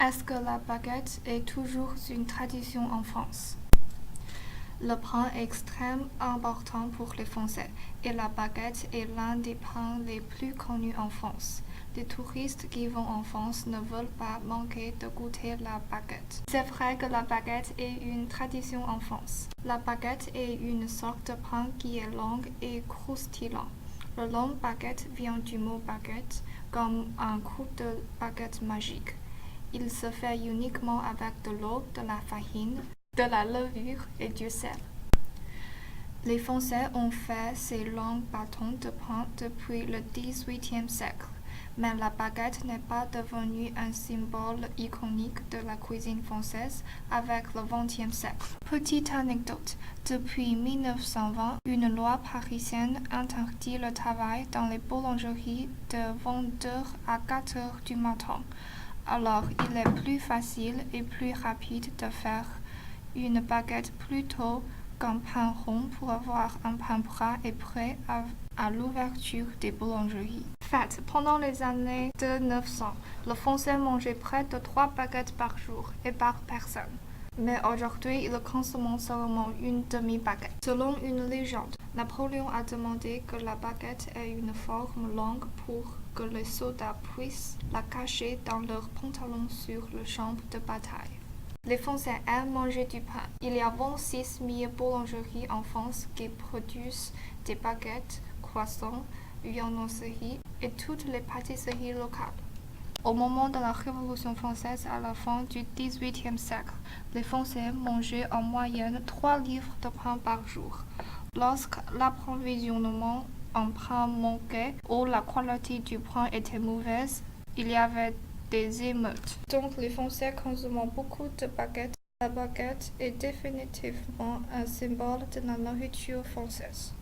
Est-ce que la baguette est toujours une tradition en France? Le pain est extrêmement important pour les Français et la baguette est l'un des pains les plus connus en France. Les touristes qui vont en France ne veulent pas manquer de goûter la baguette. C'est vrai que la baguette est une tradition en France. La baguette est une sorte de pain qui est long et croustillant. Le long baguette vient du mot baguette, comme un coup de baguette magique. Il se fait uniquement avec de l'eau, de la farine, de la levure et du sel. Les Français ont fait ces longs bâtons de pain depuis le XVIIIe siècle, mais la baguette n'est pas devenue un symbole iconique de la cuisine française avec le XXe siècle. Petite anecdote, depuis 1920, une loi parisienne interdit le travail dans les boulangeries de 22h à 4h du matin. Alors, il est plus facile et plus rapide de faire une baguette plus tôt qu'un pain rond pour avoir un pain plat et prêt à l'ouverture des boulangeries. Fait, pendant les années de 900, le Français mangeait près de 3 baguettes par jour et par personne. Mais aujourd'hui, il consomme seulement une demi-baguette. Selon une légende, Napoléon a demandé que la baguette ait une forme longue pour que les soldats puissent la cacher dans leurs pantalons sur le champ de bataille. Les Français aiment manger du pain. Il y a 26 000 boulangeries en France qui produisent des baguettes, croissants, viennoiseries et toutes les pâtisseries locales. Au moment de la Révolution française à la fin du XVIIIe siècle, les Français mangeaient en moyenne 3 livres de pain par jour. Lorsque l'approvisionnement en pain manquait ou la qualité du pain était mauvaise, il y avait des émeutes. Donc les Français consomment beaucoup de baguettes. La baguette est définitivement un symbole de la nourriture française.